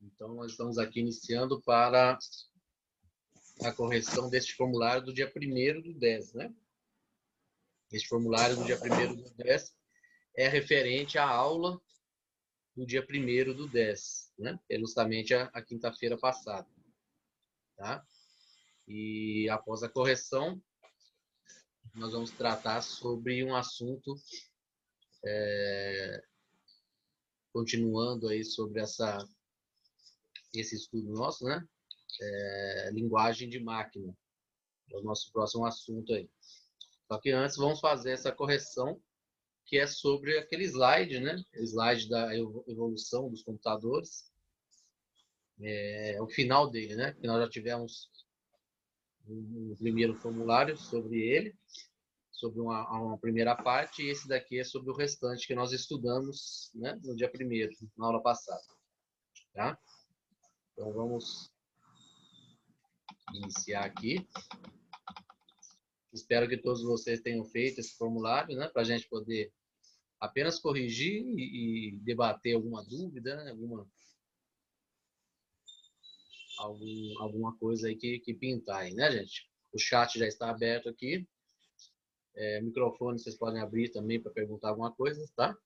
Então, nós estamos aqui iniciando para a correção deste formulário do dia 1º/10, né? Este formulário do dia 1º/10 é referente à aula do dia 1º/10, né? É justamente a quinta-feira passada, tá? E após a correção, nós vamos tratar sobre um assunto, continuando aí sobre esse estudo nosso, né? Linguagem de máquina. É o nosso próximo assunto aí. Só que antes vamos fazer essa correção, que é sobre aquele slide, né? O slide da evolução dos computadores. É o final dele, né? Que nós já tivemos um primeiro formulário sobre ele, sobre uma primeira parte, e esse daqui é sobre o restante que nós estudamos, né, no dia 1º, na aula passada. Tá? Então vamos iniciar aqui. Espero que todos vocês tenham feito esse formulário, né, para a gente poder apenas corrigir e debater alguma dúvida, né, alguma coisa aí que pintar aí, né, gente? O chat já está aberto aqui. O microfone vocês podem abrir também para perguntar alguma coisa, tá?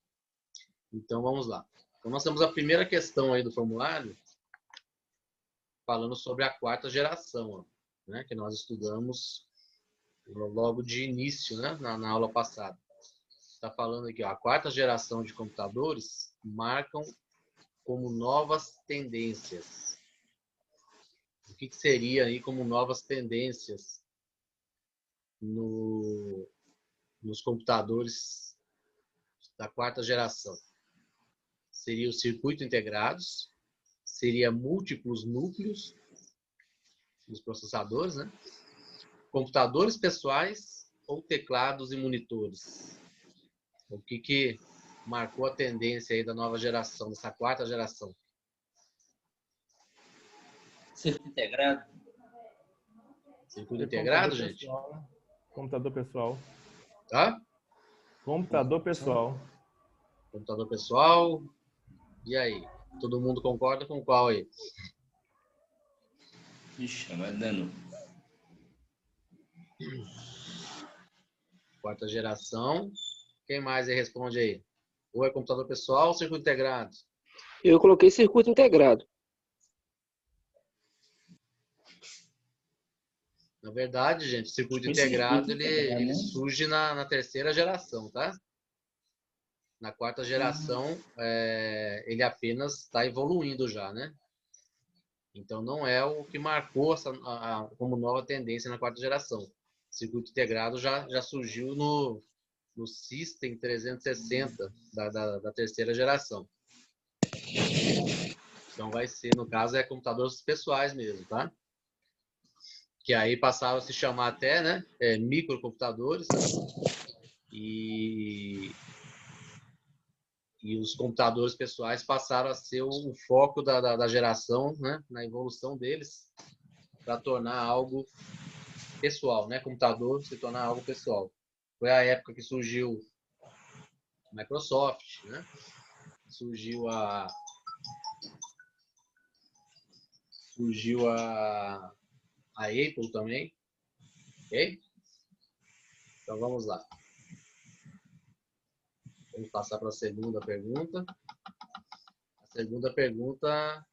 Então vamos lá. Então nós temos a primeira questão aí do formulário, falando sobre a 4ª geração, ó, né, que nós estudamos logo de início, né, na aula passada. Está falando aqui, ó, a 4ª geração de computadores marcam como novas tendências. O que seria aí como novas tendências nos computadores da 4ª geração? Seria os circuitos integrados, seria múltiplos núcleos dos processadores, né? Computadores pessoais ou teclados e monitores? O que marcou a tendência aí da nova geração, dessa 4ª geração? Circuito integrado. Circuito integrado, gente? Pessoal. Computador pessoal. Tá? Computador pessoal. Computador pessoal. E aí? Todo mundo concorda com qual aí? Ixi, vai dando. 4ª geração. Quem mais aí responde aí? Ou é computador pessoal ou circuito integrado? Eu coloquei circuito integrado. Na verdade, gente, o circuito integrado ele surge na 3ª geração, tá? Na 4ª geração, ele apenas está evoluindo já, né? Então, não é o que marcou como nova tendência na 4ª geração. O circuito integrado já surgiu no System 360 da 3ª geração. Então, vai ser, no caso, computadores pessoais mesmo, tá? Que aí passaram a se chamar até, né, microcomputadores. E os computadores pessoais passaram a ser o foco da geração, né, na evolução deles, para tornar algo pessoal, né? Computador se tornar algo pessoal. Foi a época que surgiu a Microsoft, né? Surgiu a Apple também. Ok? Então vamos lá. Vamos passar para a segunda pergunta. A segunda pergunta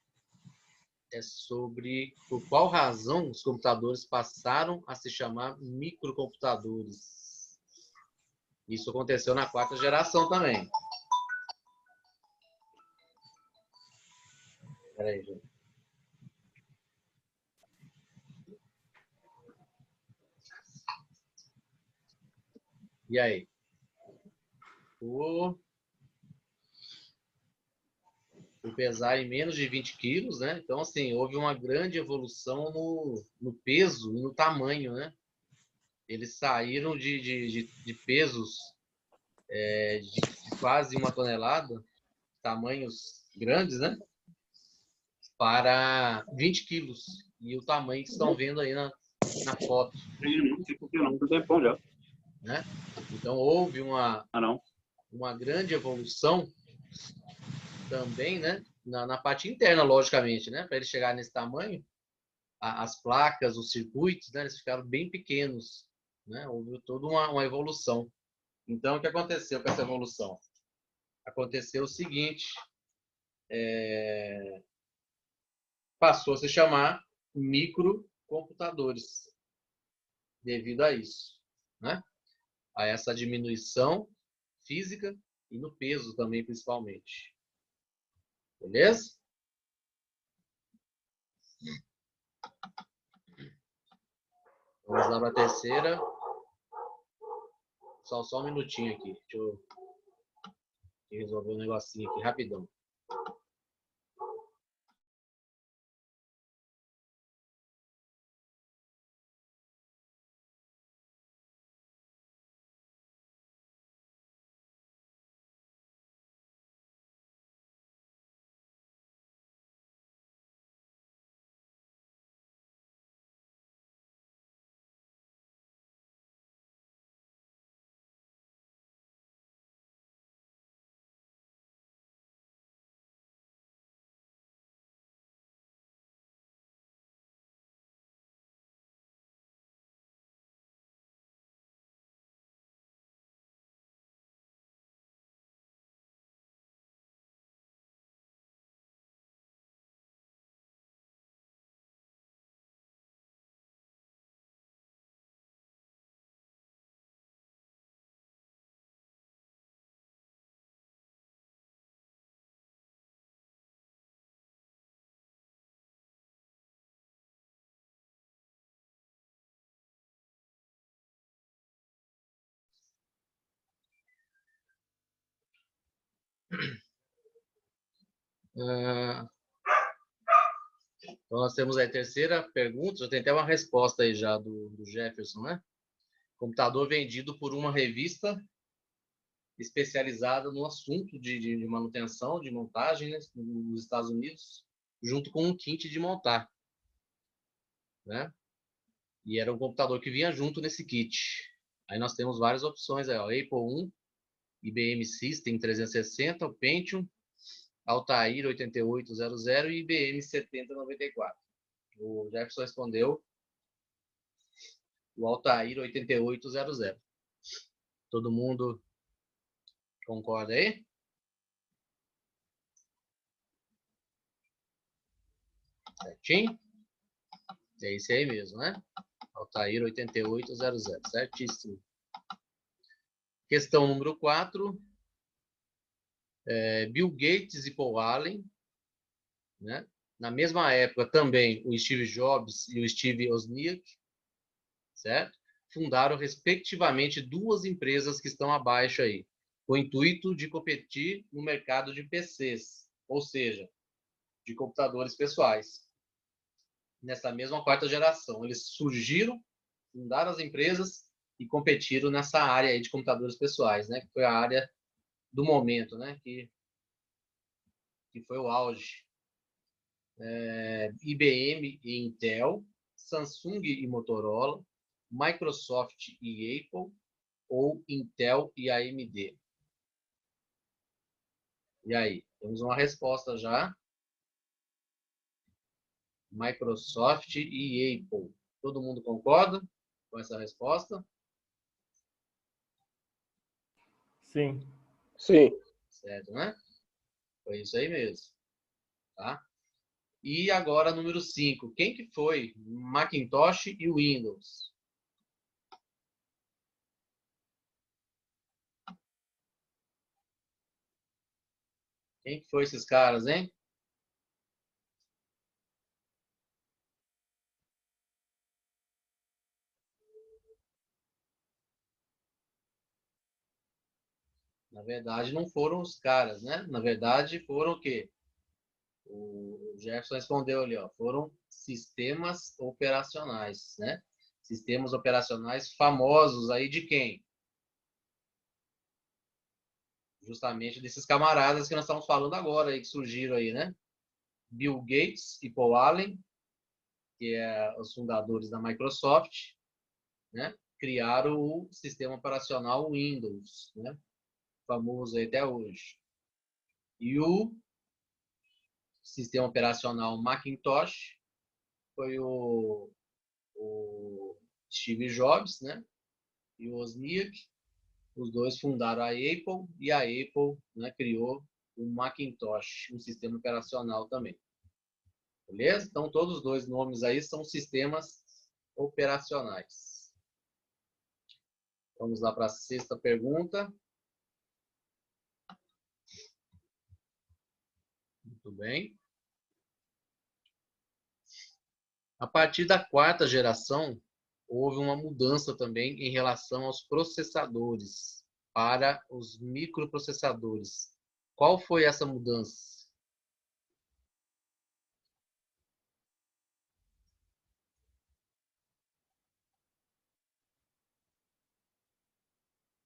é sobre por qual razão os computadores passaram a se chamar microcomputadores. Isso aconteceu na 4ª geração também. Espera aí, gente. E aí? Por pesar em menos de 20 quilos, né? Então, assim, houve uma grande evolução no peso e no tamanho, né? Eles saíram de pesos de quase 1 tonelada, tamanhos grandes, né? Para 20 quilos. E o tamanho que estão vendo aí na foto. Né? Então, houve uma grande evolução também, né, na parte interna, logicamente, né? Para ele chegar nesse tamanho, as placas, os circuitos, né? Eles ficaram bem pequenos, né? Houve toda uma evolução. Então, o que aconteceu com essa evolução? Aconteceu o seguinte, passou a se chamar microcomputadores, devido a isso, né? A essa diminuição física e no peso também, principalmente. Beleza? Vamos lá para a terceira. Só um minutinho aqui. Deixa eu resolver um negocinho aqui rapidão. Então, nós temos aí a terceira pergunta. Já tem até uma resposta aí já do Jefferson, né? Computador vendido por uma revista especializada no assunto de manutenção, de montagem, né, nos Estados Unidos, junto com um kit de montar, né? E era um computador que vinha junto nesse kit. Aí nós temos várias opções aí, ó, Apple I, IBM System 360, o Pentium, Altair 8800 e IBM 7094. O Jefferson respondeu o Altair 8800. Todo mundo concorda aí? Certinho? É esse aí mesmo, né? Altair 8800, certíssimo. Questão número 4. Bill Gates e Paul Allen, né? Na mesma época também o Steve Jobs e o Steve Wozniak, certo? Fundaram respectivamente duas empresas que estão abaixo aí, com o intuito de competir no mercado de PCs, ou seja, de computadores pessoais. Nessa mesma quarta geração, eles surgiram, fundaram as empresas e competiram nessa área aí de computadores pessoais, né? Que foi a área do momento, né? Que foi o auge. IBM e Intel, Samsung e Motorola, Microsoft e Apple, ou Intel e AMD? E aí? Temos uma resposta já. Microsoft e Apple. Todo mundo concorda com essa resposta? Sim. Sim. Certo, né? Foi isso aí mesmo. Tá? E agora, número 5. Quem que foi Macintosh e Windows? Quem que foi esses caras, hein? Na verdade, não foram os caras, né? Na verdade, foram o quê? O Jefferson respondeu ali, ó. Foram sistemas operacionais, né? Sistemas operacionais famosos aí de quem? Justamente desses camaradas que nós estamos falando agora aí, que surgiram aí, né? Bill Gates e Paul Allen, que é os fundadores da Microsoft, né? Criaram o sistema operacional Windows, né? Famoso aí até hoje. E o sistema operacional Macintosh, foi o Steve Jobs, né? E o Wozniak. Os dois fundaram a Apple e a Apple, né, criou o Macintosh, um sistema operacional também. Beleza? Então, todos os dois nomes aí são sistemas operacionais. Vamos lá para a sexta pergunta. Muito bem. A partir da quarta geração, houve uma mudança também em relação aos processadores para os microprocessadores. Qual foi essa mudança?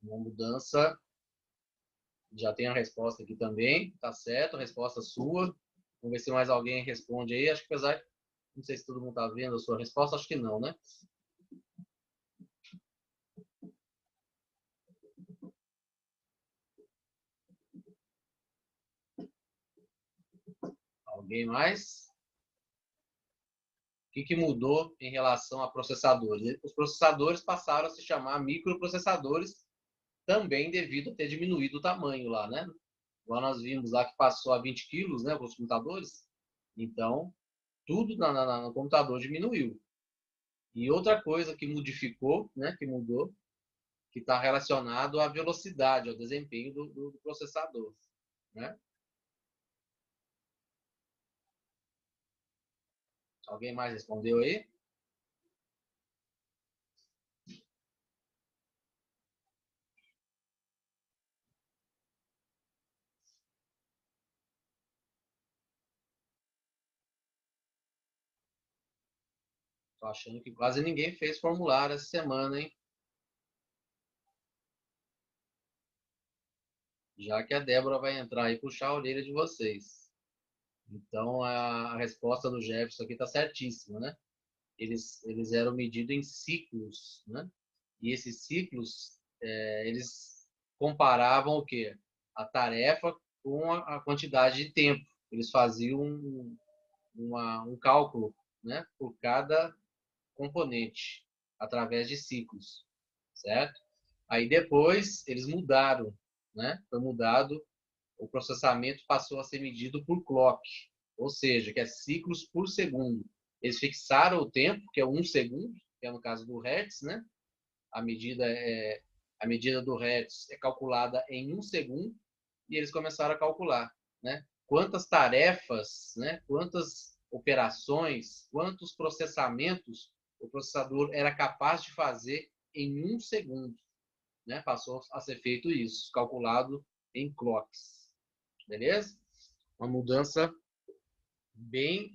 Uma mudança, já tem a resposta aqui também, tá certo, a resposta sua. Vamos ver se mais alguém responde aí. Acho que apesar, não sei se todo mundo está vendo a sua resposta, acho que não, né? Alguém mais? O que mudou em relação a processadores? Os processadores passaram a se chamar microprocessadores também devido a ter diminuído o tamanho lá, né? Lá nós vimos lá que passou a 20 quilos, né, os computadores. Então, tudo no computador diminuiu. E outra coisa que modificou, né, que mudou, que está relacionado à velocidade, ao desempenho do processador, né? Alguém mais respondeu aí? Tô achando que quase ninguém fez formulário essa semana, hein? Já que a Débora vai entrar aí e puxar a orelha de vocês. Então, a resposta do Jefferson aqui está certíssima, né? Eles eram medidos em ciclos, né? E esses ciclos, eles comparavam o quê? A tarefa com a quantidade de tempo. Eles faziam um cálculo, né? Por cada componente, através de ciclos, certo? Aí depois eles mudaram, né? Foi mudado, o processamento passou a ser medido por clock, ou seja, que é ciclos por segundo. Eles fixaram o tempo, que é 1 segundo, que é no caso do Hertz, né? A medida do Hertz é calculada em 1 segundo, e eles começaram a calcular, né? Quantas tarefas, né? Quantas operações, quantos processamentos o processador era capaz de fazer em 1 segundo, né? Passou a ser feito isso, calculado em clocks, beleza? Uma mudança bem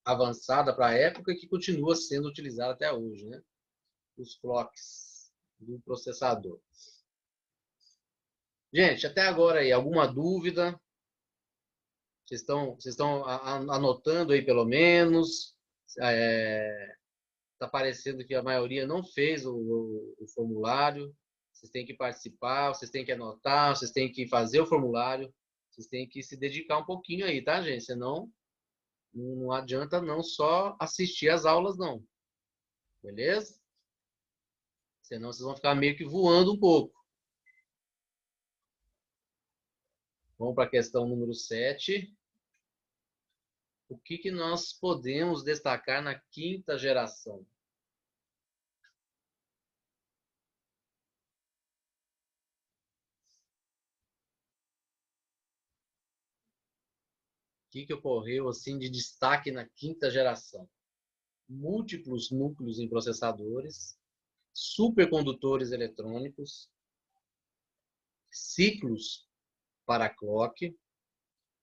avançada para a época e que continua sendo utilizada até hoje, né? Os clocks do processador. Gente, até agora aí, alguma dúvida? Vocês estão anotando aí pelo menos? Está parecendo que a maioria não fez o formulário. Vocês têm que participar, vocês têm que anotar, vocês têm que fazer o formulário. Vocês têm que se dedicar um pouquinho aí, tá, gente? Senão não adianta não só assistir às aulas, não. Beleza? Senão vocês vão ficar meio que voando um pouco. Vamos para a questão número 7. O que nós podemos destacar na quinta geração? O que ocorreu assim de destaque na quinta geração? Múltiplos núcleos em processadores, supercondutores eletrônicos, ciclos para clock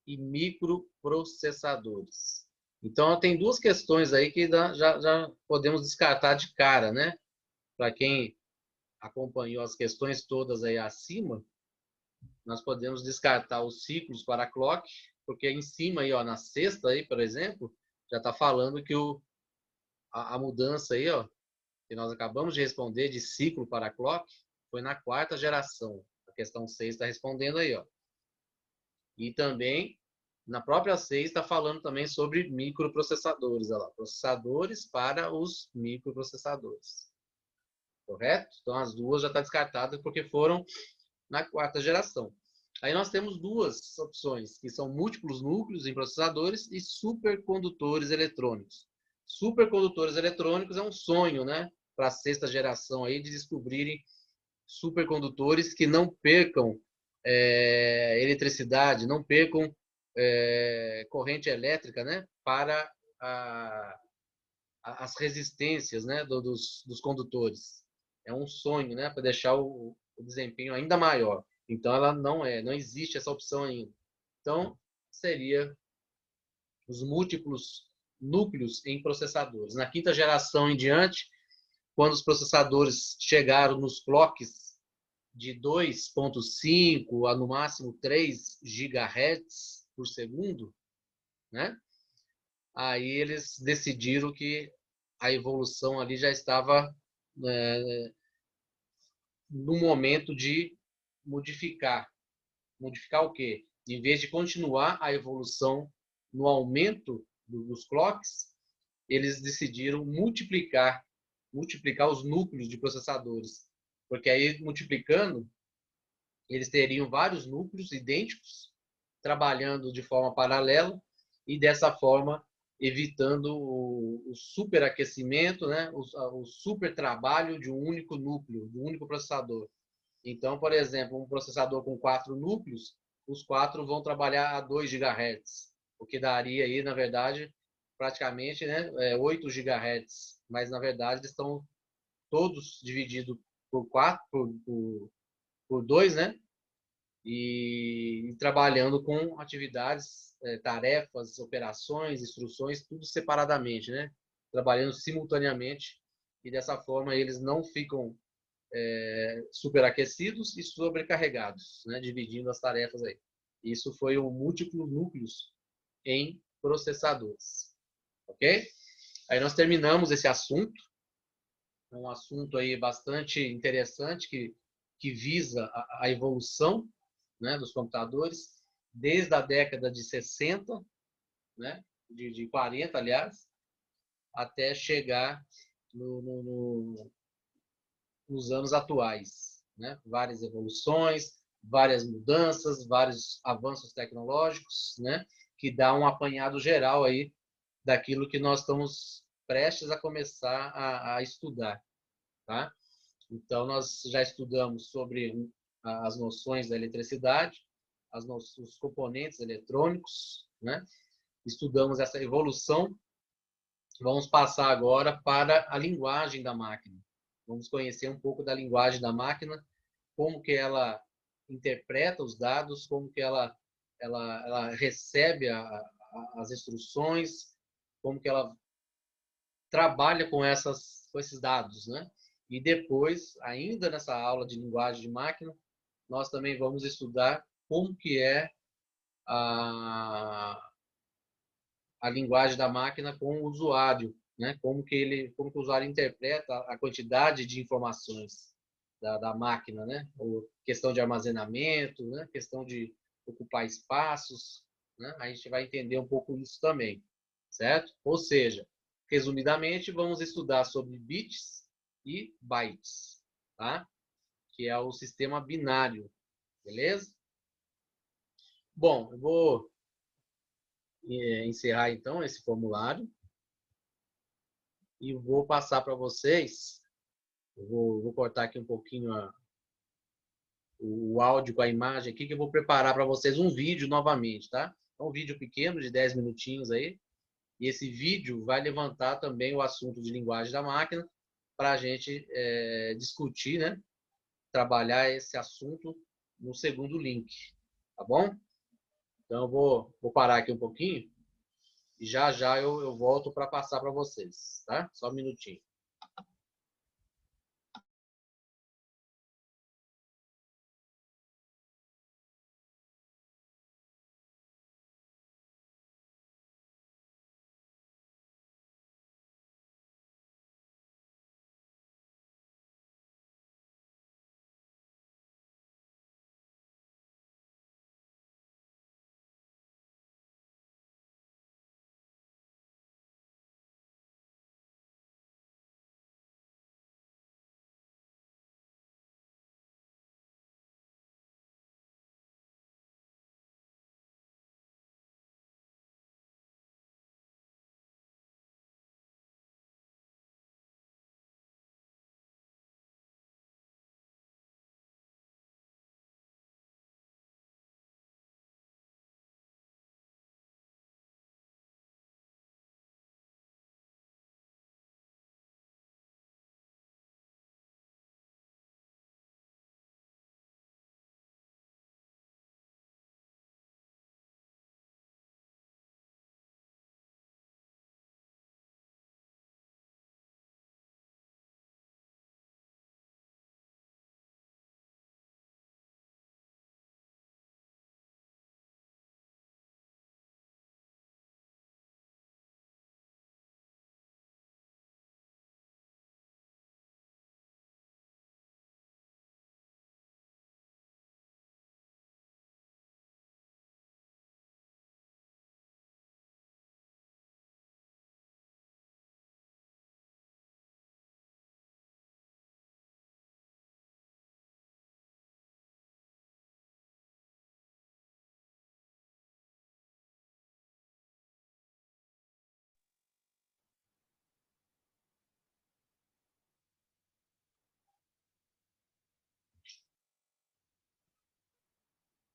e microprocessadores. Então, tem duas questões aí que já podemos descartar de cara, né? Para quem acompanhou as questões todas aí acima, nós podemos descartar os ciclos para clock, porque em cima aí, ó, na sexta aí, por exemplo, já está falando que a mudança aí, ó, que nós acabamos de responder de ciclo para clock, foi na quarta geração. A questão 6 está respondendo aí, ó. E também Na própria 6 está falando também sobre microprocessadores. Olha lá, processadores para os microprocessadores. Correto? Então, as duas já estão descartadas porque foram na quarta geração. Aí nós temos duas opções, que são múltiplos núcleos em processadores e supercondutores eletrônicos. Supercondutores eletrônicos é um sonho, né? Para a sexta geração aí, de descobrirem supercondutores que não percam eletricidade, não percam corrente elétrica, né? Para as resistências, né? dos condutores. É um sonho, né? Para deixar o desempenho ainda maior. Então, ela não existe essa opção ainda. Então, seria os múltiplos núcleos em processadores. Na quinta geração em diante, quando os processadores chegaram nos clocks de 2,5 a no máximo 3 GHz por segundo, né? Aí eles decidiram que a evolução ali já estava no momento de modificar. Modificar o quê? Em vez de continuar a evolução no aumento dos clocks, eles decidiram multiplicar os núcleos de processadores. Porque aí, multiplicando, eles teriam vários núcleos idênticos, trabalhando de forma paralela, e dessa forma evitando o superaquecimento, né? o super trabalho de um único núcleo, de um único processador. Então, por exemplo, um processador com 4 núcleos, os 4 vão trabalhar a 2 GHz, o que daria aí, na verdade, praticamente, né, 8 GHz. Mas, na verdade, eles estão todos divididos por 4, por 2, né? E trabalhando com atividades, tarefas, operações, instruções, tudo separadamente, né? Trabalhando simultaneamente, e dessa forma eles não ficam superaquecidos e sobrecarregados, né? Dividindo as tarefas aí. Isso foi o múltiplos núcleos em processadores, ok? Aí nós terminamos esse assunto, é um assunto aí bastante interessante que visa a evolução, né, dos computadores desde a década de 60, né, de 40, aliás, até chegar nos anos atuais, né? Várias evoluções, várias mudanças, vários avanços tecnológicos, né? Que dá um apanhado geral aí daquilo que nós estamos prestes a começar a estudar, tá? Então, nós já estudamos sobre as noções da eletricidade, os componentes eletrônicos, né? Estudamos essa evolução. Vamos passar agora para a linguagem da máquina. Vamos conhecer um pouco da linguagem da máquina, como que ela interpreta os dados, como que ela recebe as instruções, como que ela trabalha com esses dados, né? E depois, ainda nessa aula de linguagem de máquina, nós também vamos estudar como que é a, a linguagem da máquina com o usuário, né? Como que o usuário interpreta a quantidade de informações da máquina, né? Ou questão de armazenamento, né? Questão de ocupar espaços, né? A gente vai entender um pouco isso também, certo? Ou seja, resumidamente, vamos estudar sobre bits e bytes, tá? Que é o sistema binário, beleza? Bom, eu vou encerrar então esse formulário e vou passar para vocês. Eu vou cortar aqui um pouquinho o áudio com a imagem aqui, que eu vou preparar para vocês um vídeo novamente, tá? É um vídeo pequeno, de 10 minutinhos aí. E esse vídeo vai levantar também o assunto de linguagem da máquina para a gente discutir, né? Trabalhar esse assunto no segundo link, tá bom? Então eu vou parar aqui um pouquinho e já já eu volto para passar para vocês, tá? Só um minutinho.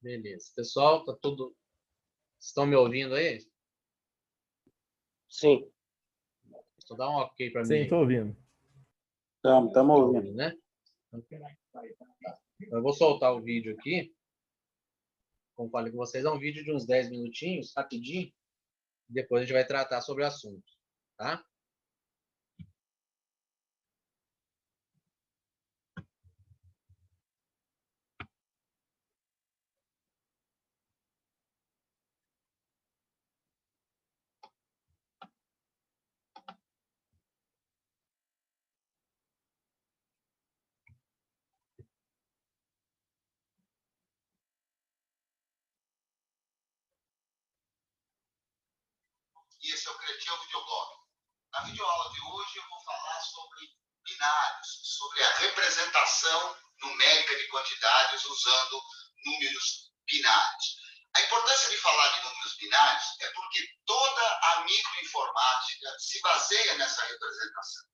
Beleza. Pessoal, tá tudo... Estão me ouvindo aí? Sim. Só dá um ok para mim. Sim, aí. estou ouvindo. Estamos Tá ouvindo. né? Eu vou soltar o vídeo aqui. Como falei com vocês, é um vídeo de uns 10 minutinhos, rapidinho. Depois a gente vai tratar sobre o assunto, tá? E esse é o Cretinho Videoblog. Na videoaula de hoje eu vou falar sobre binários, sobre a representação numérica de quantidades usando números binários. A importância de falar de números binários é porque toda a microinformática se baseia nessa representação.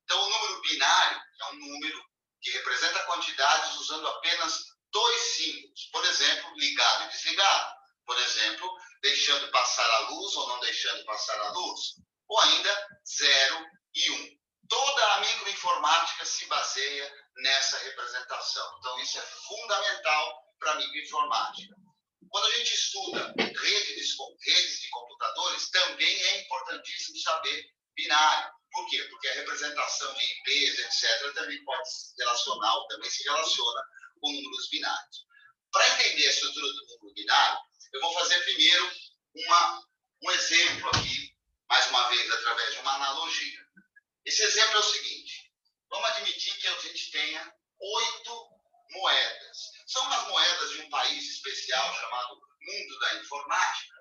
Então, o número binário é um número que representa quantidades usando apenas dois símbolos. Por exemplo, ligado e desligado. Por exemplo, deixando passar a luz ou não deixando passar a luz. Ou ainda 0 e 1. Toda a microinformática se baseia nessa representação. Então, isso é fundamental para a microinformática. Quando a gente estuda redes de computadores, também é importantíssimo saber binário. Por quê? Porque a representação de IPs, etc., também pode se relacionar, ou também se relaciona com números binários. Para entender a estrutura do número binário, eu vou fazer primeiro um exemplo aqui, mais uma vez, através de uma analogia. Esse exemplo é o seguinte. Vamos admitir que a gente tenha 8 moedas. São as moedas de um país especial chamado Mundo da Informática,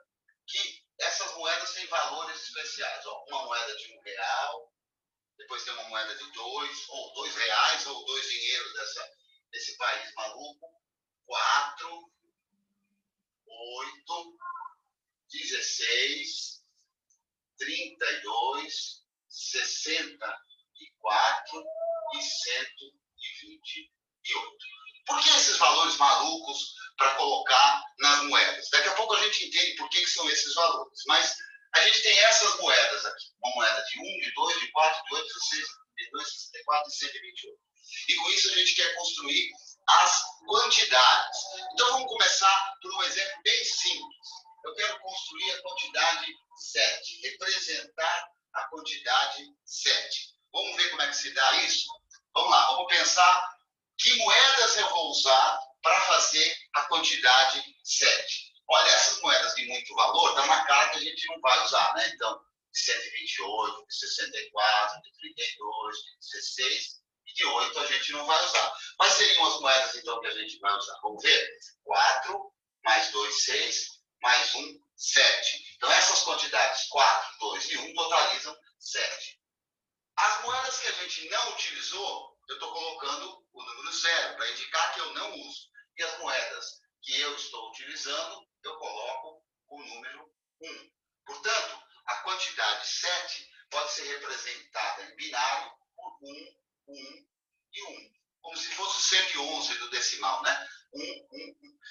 que essas moedas têm valores especiais. Ó, uma moeda de R$1, depois tem uma moeda de 2, ou R$2, ou 2 dinheiros desse país maluco. 4, 8, 16, 32, 64 e 128. Por que esses valores malucos para colocar nas moedas? Daqui a pouco a gente entende por que são esses valores. Mas a gente tem essas moedas aqui. Uma moeda de 1, de 2, de 4, de 8, 16, 32, 64 e 128. E com isso a gente quer construir as quantidades. Então vamos começar por um exemplo bem simples. Eu quero construir a quantidade 7, representar a quantidade 7. Vamos ver como é que se dá isso? Vamos lá, vamos pensar que moedas eu vou usar para fazer a quantidade 7. Olha, essas moedas de muito valor, dá uma cara que a gente não vai usar, né? Então, de 128, de 64, de 32, de 16 e de 8 a gente não vai usar. Quais seriam as moedas, então, que a gente vai usar? Vamos ver? 4, mais 2, 6, mais 1, 7. Então, essas quantidades 4, 2 e 1 totalizam 7. As moedas que a gente não utilizou, eu estou colocando o número 0, para indicar que eu não uso. E as moedas que eu estou utilizando, eu coloco o número 1. Portanto, a quantidade 7 pode ser representada em binário por 1, 1 e 1. Como se fosse o 111 do decimal, né? 1, 1, 1.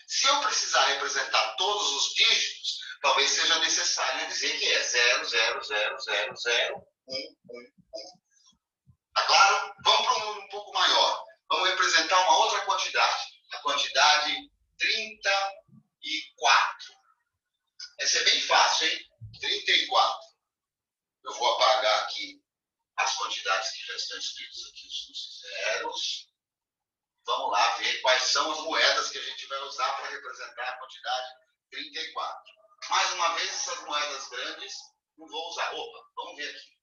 Se eu precisar representar todos os dígitos, talvez seja necessário dizer que é 0, 0, 0, 0, 0, 1, 1, 1. Tá claro? Vamos para um número um pouco maior. Vamos representar uma outra quantidade. A quantidade 34. Essa é bem fácil, hein? 34. Eu vou apagar aqui as quantidades que já estão escritas aqui, os zeros. Vamos lá ver quais são as moedas que a gente vai usar para representar a quantidade 34. Mais uma vez, essas moedas grandes não vou usar. Opa, vamos ver aqui.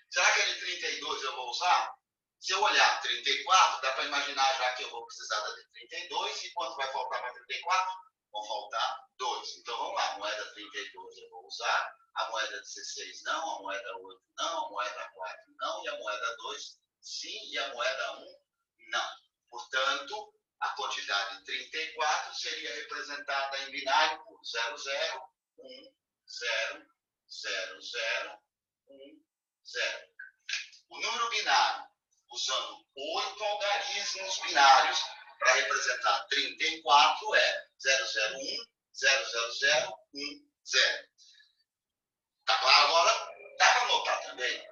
Será que a de 32 eu vou usar? Se eu olhar 34, dá para imaginar já que eu vou precisar da de 32. E quanto vai faltar para 34? Vão faltar 2. Então vamos lá, a moeda 32 eu vou usar, a moeda 16 não, a moeda 8 não, a moeda 4 não, e a moeda 2 sim, e a moeda 1 não. Portanto, a quantidade 34 seria representada em binário por 00, 1, 0, 0, 0, 1, 0. O número binário, usando 8 algarismos binários para representar 34, é 001, 00010. Tá claro agora? Dá para notar também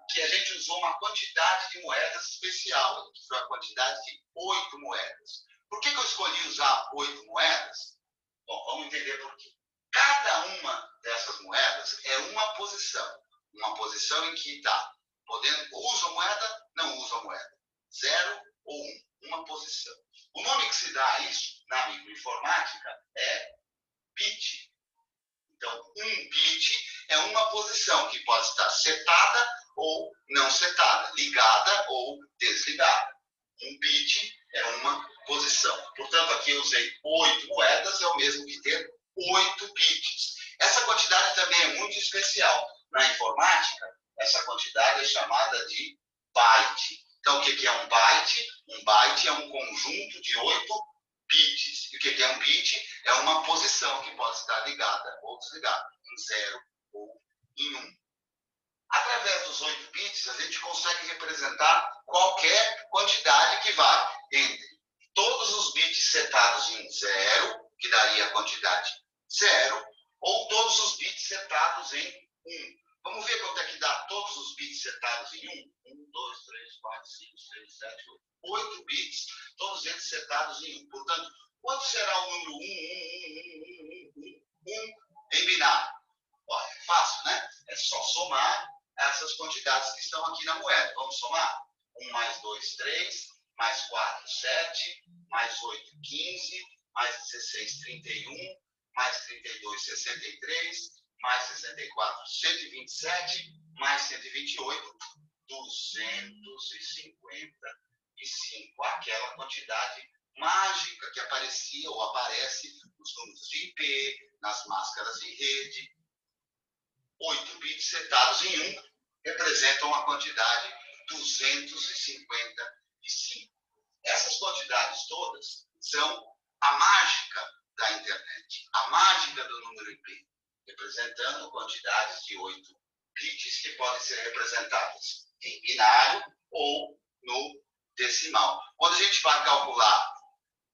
que a gente usou uma quantidade de moedas especial, que foi a quantidade de 8 moedas. Por que eu escolhi usar 8 moedas? Bom, vamos entender por quê. Cada uma dessas moedas é uma posição em que está usa moeda, não usa moeda, 0 ou 1, uma posição. O nome que se dá a isso na microinformática é bit. Então, um bit é uma posição que pode estar setada ou não setada, ligada ou desligada. Um bit é uma posição. Portanto, aqui eu usei 8 moedas, é o mesmo que ter 8 bits. Essa quantidade também é muito especial. Na informática, essa quantidade é chamada de byte. Então, o que é um byte? Um byte é um conjunto de 8 bits. E o que é um bit? É uma posição que pode estar ligada ou desligada, em 0 ou em 1. Através dos 8 bits, a gente consegue representar qualquer quantidade que vai entre todos os bits setados em 0, que daria a quantidade 0, ou todos os bits setados em 1. Vamos ver quanto é que dá todos os bits setados em 1? 1, 2, 3, 4, 5, 6, 7, 8. 8 bits, todos eles setados em 1. Portanto, quanto será o número 1 em binário? Olha, é fácil, né? É só somar essas quantidades que estão aqui na moeda. Vamos somar? 1 mais 2, 3, mais 4, 7, mais 8, 15, mais 16, 31, mais 32, 63, mais 64, 127, mais 128, 255. Aquela quantidade mágica que aparecia ou aparece nos números de IP, nas máscaras de rede. 8 bits setados em 1 representam a quantidade 255. Essas quantidades todas são a mágica da internet, a mágica do número IP, representando quantidades de 8 bits que podem ser representadas em binário ou no decimal. Quando a gente vai calcular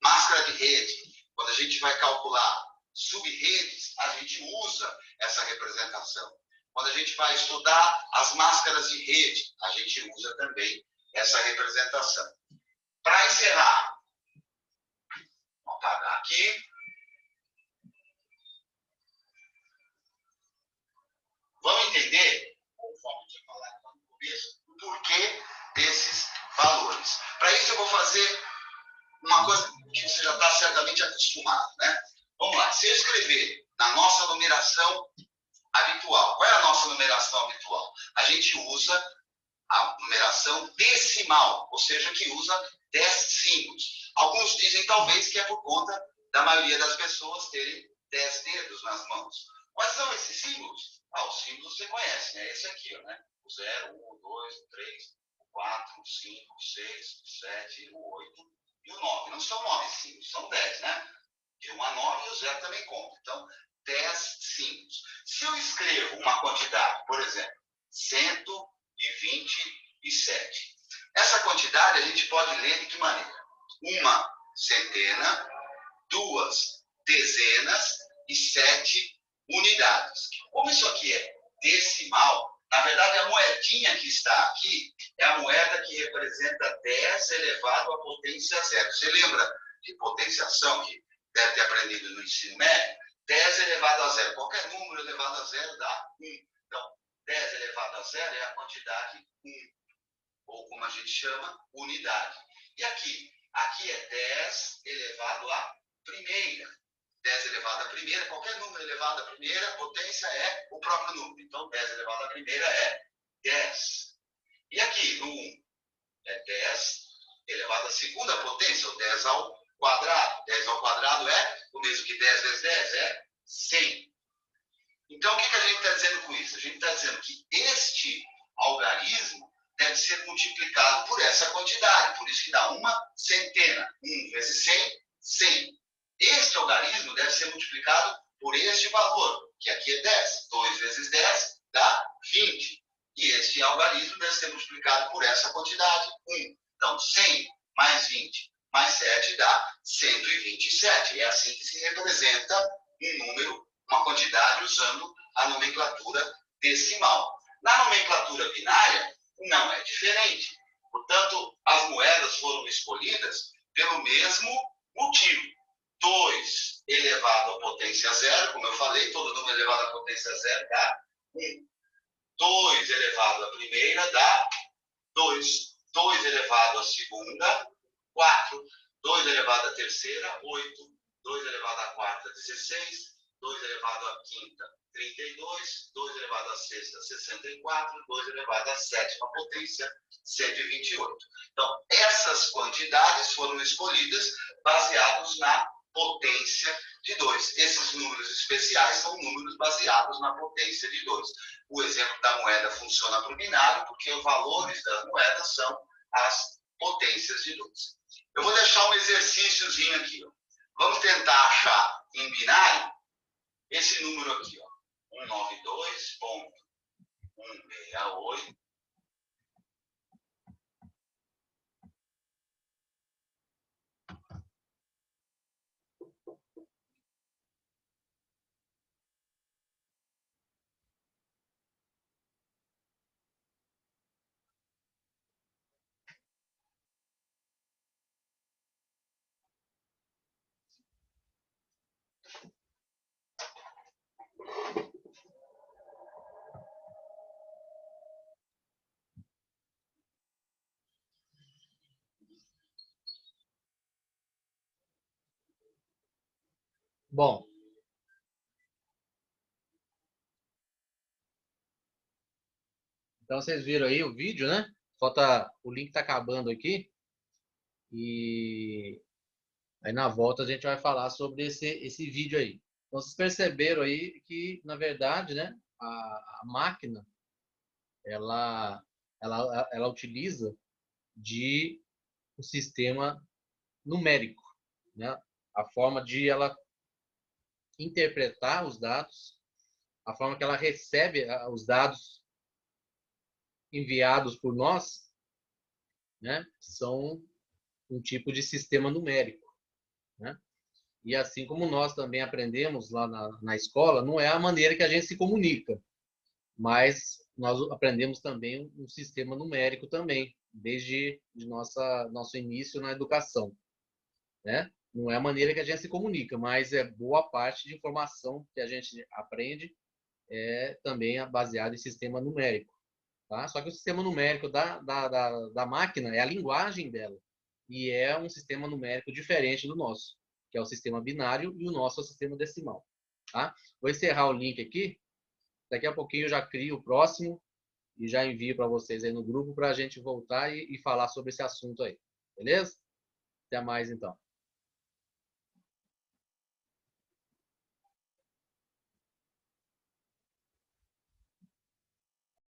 máscara de rede, quando a gente vai calcular sub-redes, a gente usa essa representação. Quando a gente vai estudar as máscaras de rede, a gente usa também essa representação. Para encerrar, vou apagar aqui. Vamos entender, conforme eu tinha falado no começo, o porquê desses valores. Para isso eu vou fazer uma coisa que você já está certamente acostumado, né? Vamos lá, se eu escrever na nossa numeração habitual, qual é a nossa numeração habitual? A gente usa a numeração decimal, ou seja, que usa 10 símbolos. Alguns dizem talvez que é por conta da maioria das pessoas terem 10 dedos nas mãos. Quais são esses símbolos? Os símbolos você conhece, né? Esse aqui, né? O 0, 1, 2, 3, 4, 5, 6, 7, o 8 e o 9. Não são 9 símbolos, são 10, né? De 1 a 9 e o 0 também conta. Então, 10 símbolos. Se eu escrevo uma quantidade, por exemplo, 127, essa quantidade a gente pode ler de que maneira? Uma centena, 2 dezenas e 7 unidades. Como isso aqui é decimal, na verdade a moedinha que está aqui é a moeda que representa 10 elevado à potência 0. Você lembra de potenciação que deve ter aprendido no ensino médio? 10 elevado a 0. Qualquer número elevado a 0 dá 1. Então, 10 elevado a 0 é a quantidade 1. Ou como a gente chama, unidade. E aqui? Aqui é 10 elevado à primeira. 10 elevado à primeira, qualquer número elevado à primeira, a potência é o próprio número. Então, 10 elevado à primeira é 10. E aqui, no 1, é 10 elevado à segunda potência, ou 10 ao quadrado. 10 ao quadrado é o mesmo que 10 vezes 10, é 100. Então, o que a gente está dizendo com isso? A gente está dizendo que este algarismo deve ser multiplicado por essa quantidade. Por isso que dá uma centena. 1 vezes 100, 100. Este algarismo deve ser multiplicado por este valor, que aqui é 10. 2 vezes 10 dá 20. E este algarismo deve ser multiplicado por essa quantidade, 1. Então, 100 mais 20 mais 7 dá 127. É assim que se representa um número, uma quantidade, usando a nomenclatura decimal. Na nomenclatura binária, não é diferente. Portanto, as moedas foram escolhidas pelo mesmo motivo. 2 elevado à potência zero, como eu falei, todo número elevado à potência zero dá 1. 2 elevado à primeira dá 2. 2 elevado à segunda, 4. 2 elevado à terceira, 8. 2 elevado à quarta, 16. 2 elevado à quinta, 32. 2 elevado à sexta, 64. 2 elevado à sétima potência, 128. Então, essas quantidades foram escolhidas baseados na potência de 2. Esses números especiais são números baseados na potência de 2. O exemplo da moeda funciona para o binário, porque os valores das moedas são as potências de 2. Eu vou deixar um exercíciozinho aqui. Ó. Vamos tentar achar em binário esse número aqui, ó, 192.168. Bom, então vocês viram aí o vídeo, né? O link tá acabando aqui. E aí na volta a gente vai falar sobre esse vídeo aí. Então vocês perceberam aí que, na verdade, né, a máquina, ela utiliza de um sistema numérico, né? A forma de ela interpretar os dados, a forma que ela recebe os dados enviados por nós, né, são um tipo de sistema numérico, né? E assim como nós também aprendemos lá na escola, não é a maneira que a gente se comunica, mas nós aprendemos também um sistema numérico também, desde nosso início na educação, né? Não é a maneira que a gente se comunica, mas é boa parte de informação que a gente aprende também baseada em sistema numérico. Tá? Só que o sistema numérico da máquina é a linguagem dela. E é um sistema numérico diferente do nosso, que é o sistema binário, e o nosso é o sistema decimal. Tá? Vou encerrar o link aqui. Daqui a pouquinho eu já crio o próximo e já envio para vocês aí no grupo para a gente voltar e falar sobre esse assunto aí. Beleza? Até mais então.